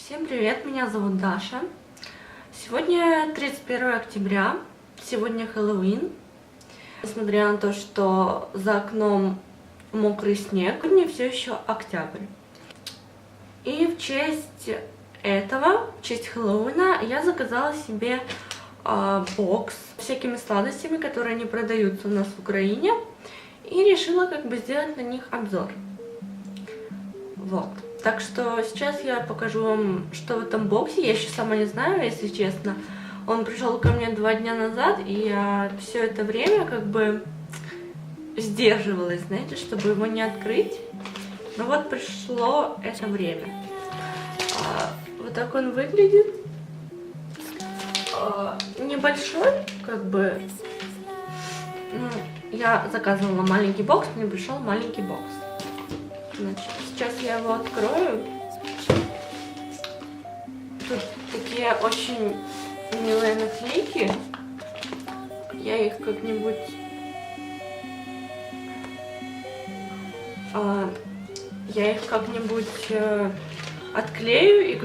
Всем привет, меня зовут Даша. Сегодня 31 октября, сегодня Хэллоуин. Несмотря на то, что за окном мокрый снег, сегодня все еще октябрь. И в честь этого, в честь Хэллоуина, я заказала себе бокс с всякими сладостями, которые не продаются у нас в Украине. И решила сделать на них обзор. Вот. Так что сейчас я покажу вам, что в этом боксе. Я еще сама не знаю, если честно. Он пришел ко мне 2 дня назад, и я все это время сдерживалась, знаете, чтобы его не открыть. Но вот пришло это время. Вот так он выглядит. Небольшой, я заказывала маленький бокс, мне пришел маленький бокс. Значит, сейчас я его открою. Тут такие очень милые наклейки. Я их как-нибудь отклею и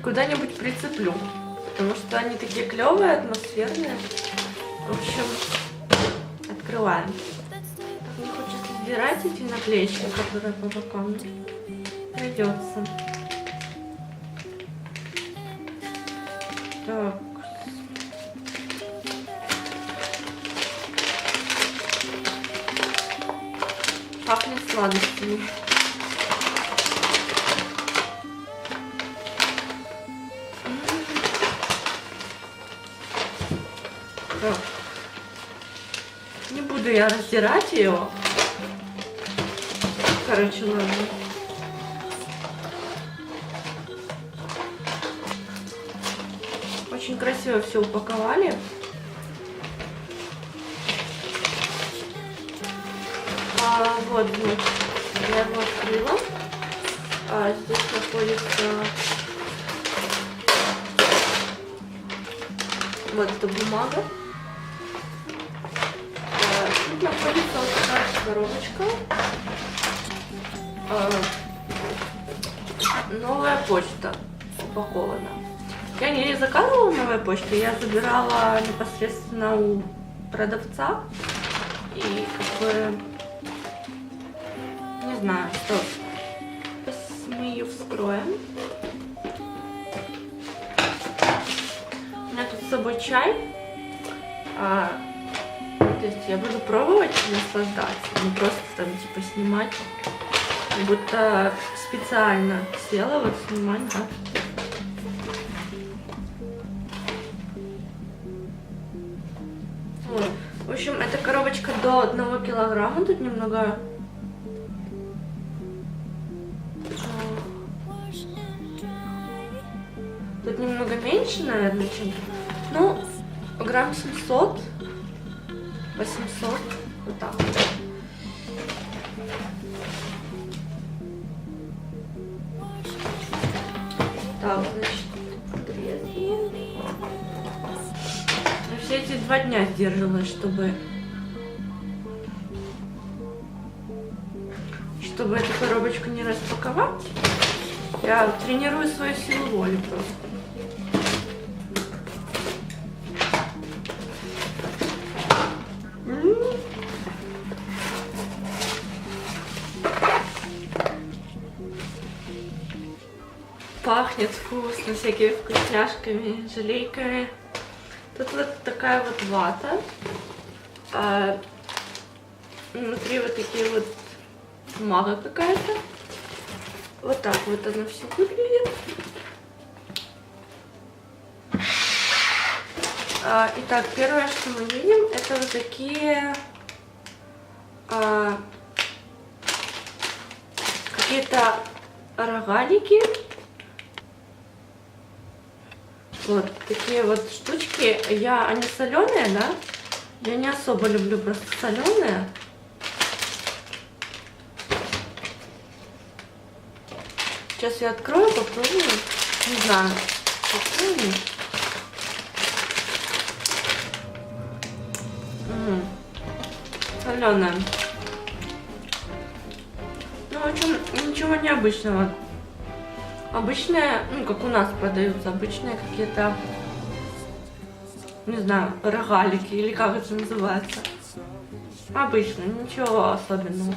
куда-нибудь прицеплю. Потому что они такие клевые, атмосферные. В общем, открываем. Не хочется сдирать эти наклеечки, которые по бокам. Придется. Так. Пахнет сладостями. Не буду я раздирать ее. Короче, ладно. Очень красиво все упаковали. Вот, я его открыла. Здесь находится вот эта бумага. Тут находится вот такая коробочка. Новая почта упакована. Я не заказывала новую почту, я забирала непосредственно у продавца. И не знаю, что. Сейчас мы ее вскроем. У меня тут с собой чай. То есть я буду пробовать и наслаждаться, не просто снимать, как будто специально села снимать, да. Вот. В общем, эта коробочка до 1 килограмма, тут немного меньше, наверное, чем, грамм 700. 800, вот так. Так, значит, отрезаем. Я все эти 2 дня сдерживалась, чтобы эту коробочку не распаковать. Я тренирую свою силу воли просто. Пахнет вкусно, всякими вкусняшками, желейками. Тут вот такая вот вата. Внутри вот такие вот бумага какая-то. Вот так вот она все выглядит. Итак, первое, что мы видим, это вот такие какие-то рогалики. Вот такие вот штучки. Они соленые, да? Я не особо люблю просто соленые. Сейчас я открою, попробую. Не знаю. Попробую. соленая. Ну, в общем, ничего необычного. Обычные, ну, как у нас продаются, обычные какие-то, не знаю, рогалики, или как это называется. Обычно, ничего особенного.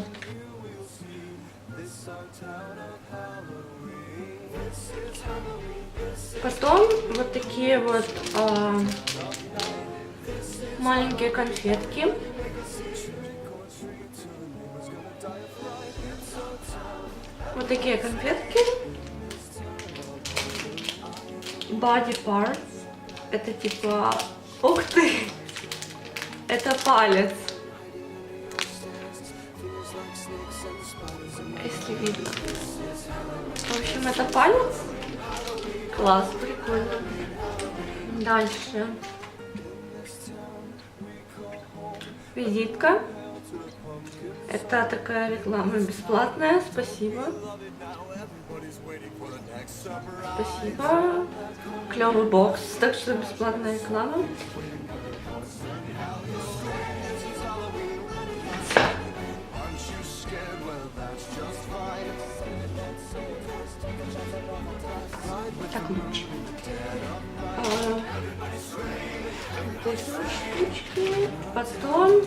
Потом вот такие вот маленькие конфетки. Вот такие конфетки. Body parts. Это типа... Ух ты! Это палец. Если видно. В общем, это палец. Класс, прикольно. Дальше. Визитка. Это такая реклама бесплатная. Спасибо. Спасибо. Клевый бокс. Так что бесплатная реклама. Так лучше. Вот эти штучки. Потом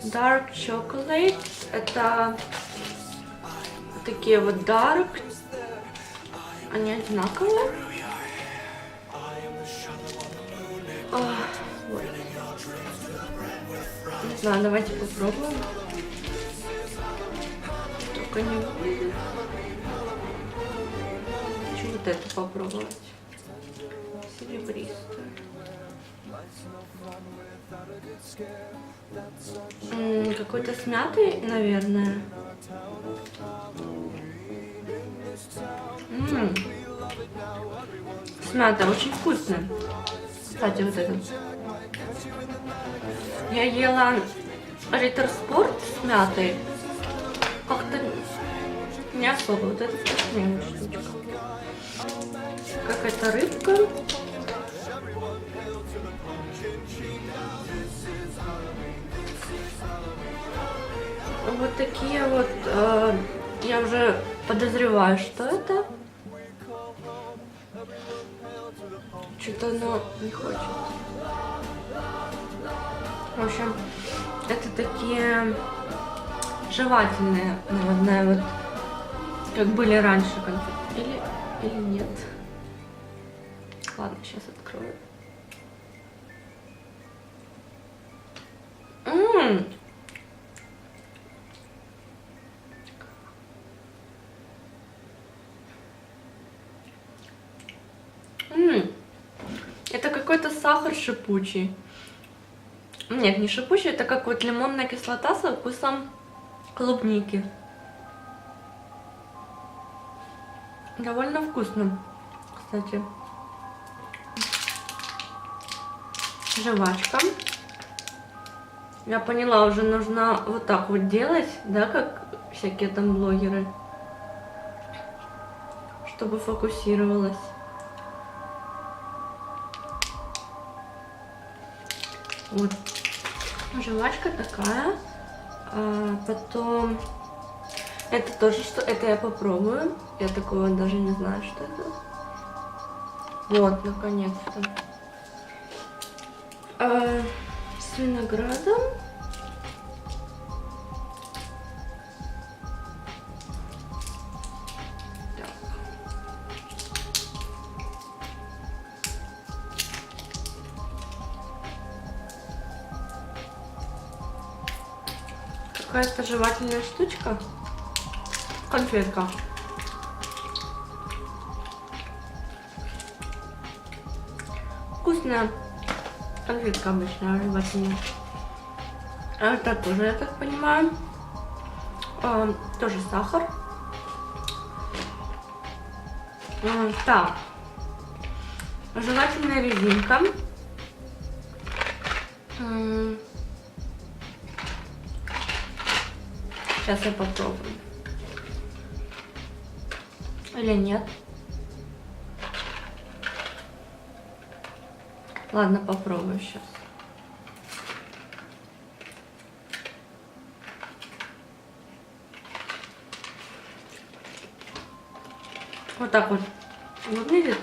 Dark Chocolate. Это вот такие вот Dark. Они одинаковые. Вот. Не знаю, давайте попробуем. Только не выглядит. Хочу вот это попробовать. Серебристую. Какой-то смятый, наверное. Смятый, очень вкусный. Кстати, вот этот. Я ела Риттер Спорт с мятой. Как-то не особо. Вот это вкусная штучка. Какая-то рыбка. Вот такие вот, я уже подозреваю, что это. Что-то оно не хочет. В общем, это такие жевательные, наверное, вот как были раньше конфеты. Или нет. Ладно, сейчас открою. Это какой-то сахар шипучий. Нет, не шипучий, это как вот лимонная кислота со вкусом клубники. Довольно вкусно, кстати. Жвачка. Я поняла, уже нужно вот так вот делать, да, как всякие там блогеры, чтобы фокусировалось. Вот. Жвачка такая. Потом это тоже что? Это я попробую. Я такого даже не знаю, что это. Вот, наконец-то. С виноградом. Какая-то жевательная штучка. Конфетка. Вкусная конфетка обычная, жевательная. Это тоже, я так понимаю, тоже сахар. Так. Жевательная резинка. Сейчас я попробую. Или нет? Ладно, попробую сейчас. Вот так вот выглядит.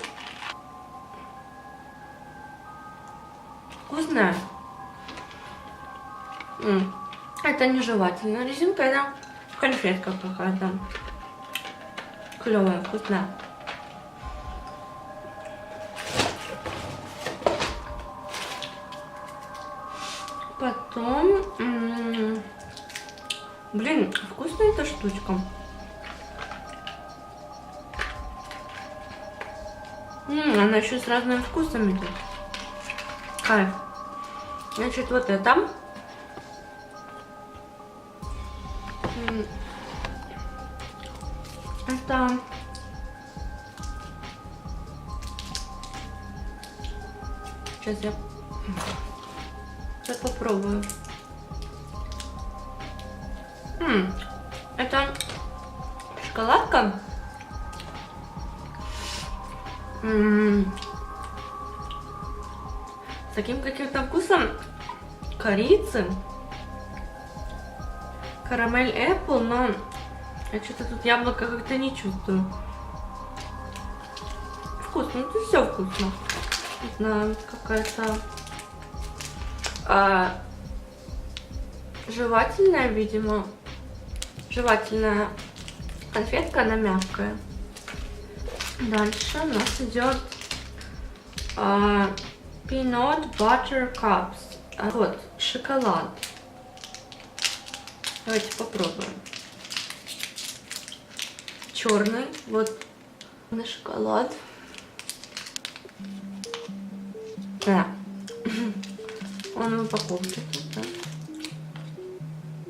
Вкусная. Это не жевательная резинка, это конфетка какая-то. Клевая, вкусная. Потом, блин, вкусная эта штучка. Она еще с разными вкусами идет. Кайф. Значит, вот это. Это сейчас попробую. Это шоколадка. С таким каким-то вкусом корицы. Карамель Apple, но я что-то тут яблоко как-то не чувствую. Вкусно, ну тут все вкусно. Не знаю, какая-то жевательная, видимо. Жевательная конфетка, она мягкая. Дальше у нас идет Peanut Butter Cups. Вот, шоколад. Давайте попробуем. Черный, вот на шоколад. Да. Он в упаковке тут, да?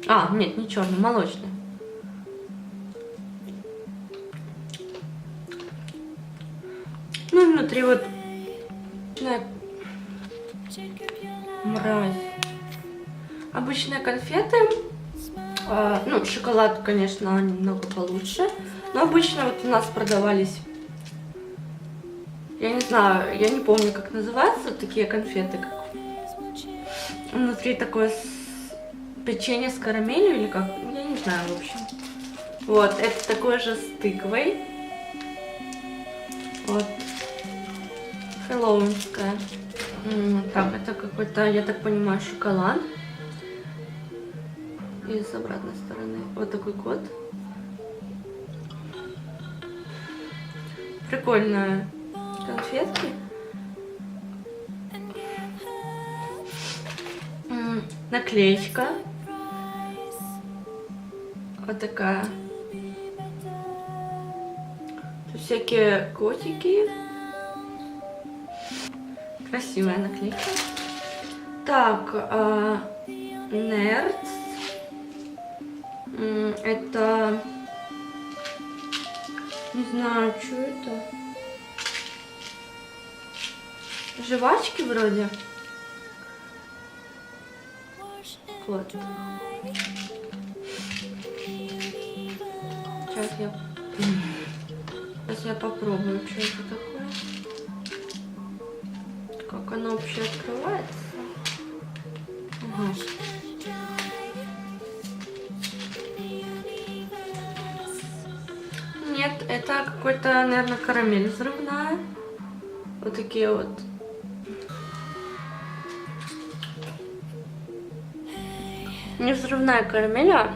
А, нет, не черный, молочный. Ну и внутри вот мразь. Обычные конфеты. Ну, шоколад, конечно, немного получше. Но обычно вот у нас продавались, я не знаю, я не помню, как называются такие конфеты. Внутри такое печенье с карамелью или как, я не знаю, в общем. Вот, это такое же с тыквой. Вот. Хэллоуинская. Так, это какой-то, я так понимаю, шоколад. И с обратной стороны вот такой код. Прикольные конфетки. Наклеечка. Вот такая. Тут всякие котики. Красивая наклейка. Так, Nerds. Это, не знаю, что это. Жвачки вроде. Вот. Сейчас я попробую, что это такое. Как оно вообще открывается. Ага. Нет, это какой-то, наверное, карамель взрывная. Вот такие вот. Не взрывная карамель, а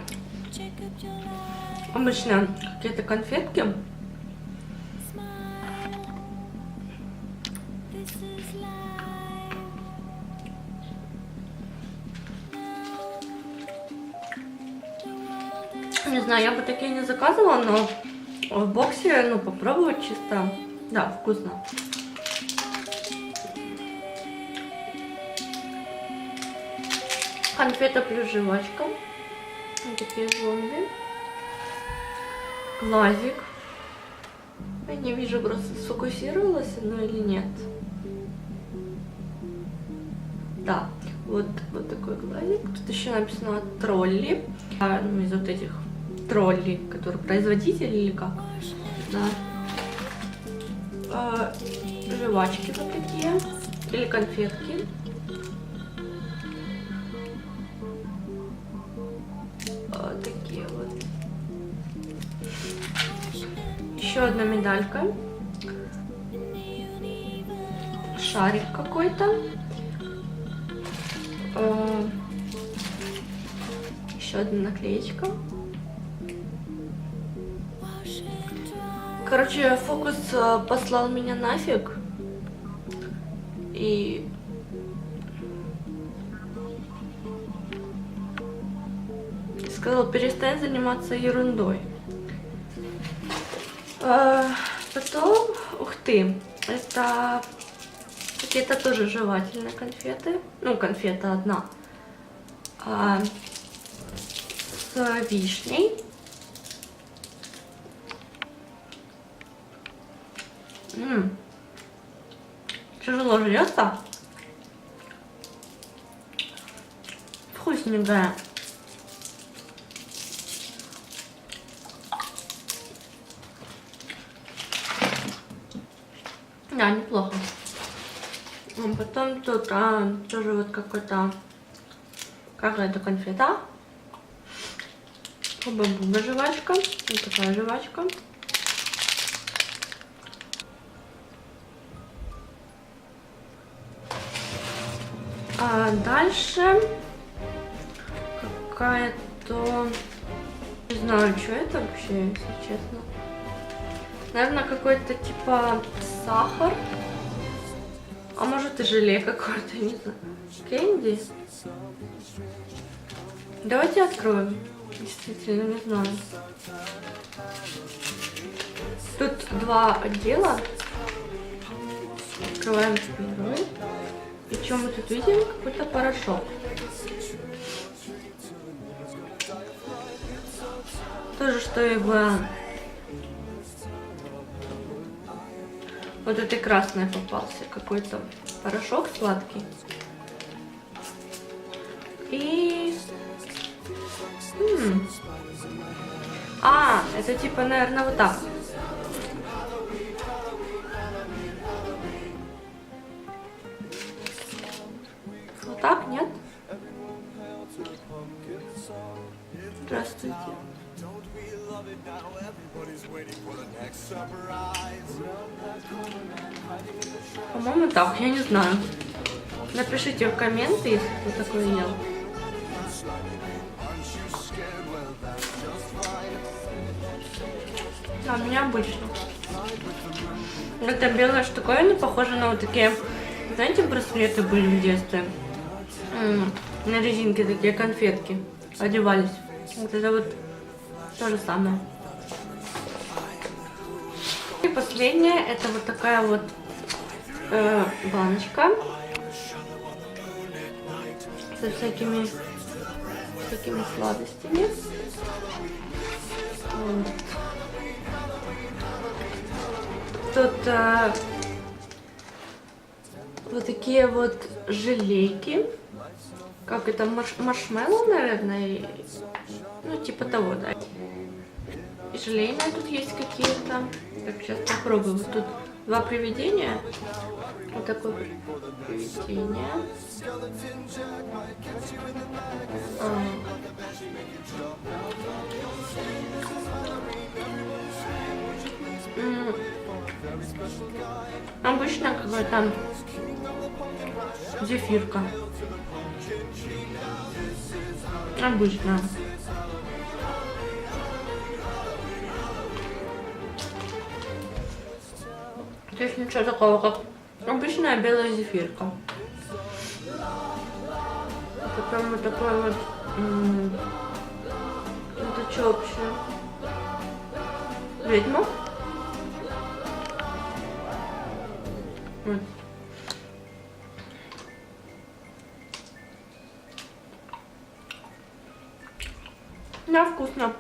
обычно какие-то конфетки. Не знаю, я бы такие не заказывала, но в боксе, ну, попробовать чисто. Да, вкусно. Конфета плюс жвачка. Вот такие зомби. Глазик. Я не вижу, просто сфокусировалась оно или нет. Да, вот такой глазик. Тут еще написано тролли. Ну, из вот этих троллей, которые производители или как. Да. Жвачки вот такие. Или конфетки. Такие вот. Еще одна медалька. Шарик какой-то. Еще одна наклеечка. Короче, Фокус послал меня нафиг. И сказал, перестань заниматься ерундой. Потом, ух ты, это тоже жевательные конфеты. Ну, конфета одна. С вишней. Тяжело жрется. Вкусненькая. Да, неплохо. Потом тут тоже вот какая-то конфета. Хуба-буба жвачка. Вот такая жвачка. А дальше какая-то... Не знаю, что это вообще, если честно. Наверное, какой-то типа сахар. А может и желе какое-то, не знаю. Кэнди. Давайте откроем. Действительно, не знаю. Тут два отдела. Открываем первый. И что мы тут видим? Какой-то порошок. Тоже что и в... Вот это красное попался. Какой-то порошок сладкий. И... это типа, наверное, вот так. Вот так, нет? Здравствуйте. По-моему, так, я не знаю. Напишите в комменты, если кто такое ел. А у меня обычно. Эта белая штуковина похожа на вот такие, знаете, браслеты были в детстве. На резинке такие конфетки одевались. Вот это вот то же самое. И последняя, это вот такая вот баночка со всякими сладостями. Вот. Тут вот такие вот желейки. Как это, маршмеллоу, наверное? Ну, типа того, да. И желейные тут есть какие-то. Так, сейчас попробую. Вот тут два привидения. Вот такое привидение. Обычно какая-то зефирка. Обычно. Здесь ничего такого, как обычная белая зефирка. А потом вот такой вот... это что вообще? Ведьма? Да, вкусно.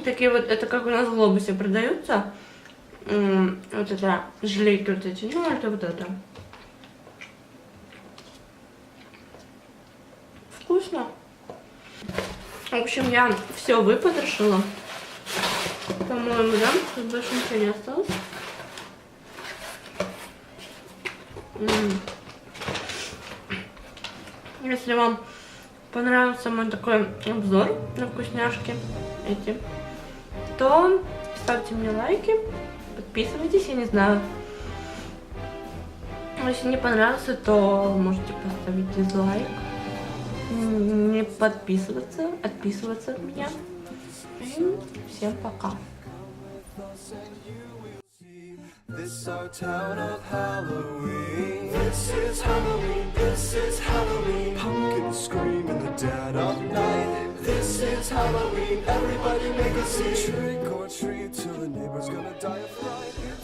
Такие вот, это как у нас в Глобусе продаются. Вот это желейки вот эти. Ну, это вот это. Вкусно. В общем, я все выпотрошила. По-моему, да? Тут больше ничего не осталось. Если вам понравился мой такой обзор на вкусняшки эти, то ставьте мне лайки, подписывайтесь, я не знаю. Если не понравился, то можете поставить дизлайк. Не подписываться, отписываться от меня. И всем пока. This our town of Halloween. This is Halloween, this is Halloween. Pumpkins scream in the dead of night. This is Halloween, everybody make a scene. Trick or treat till the neighbor's gonna die of fright.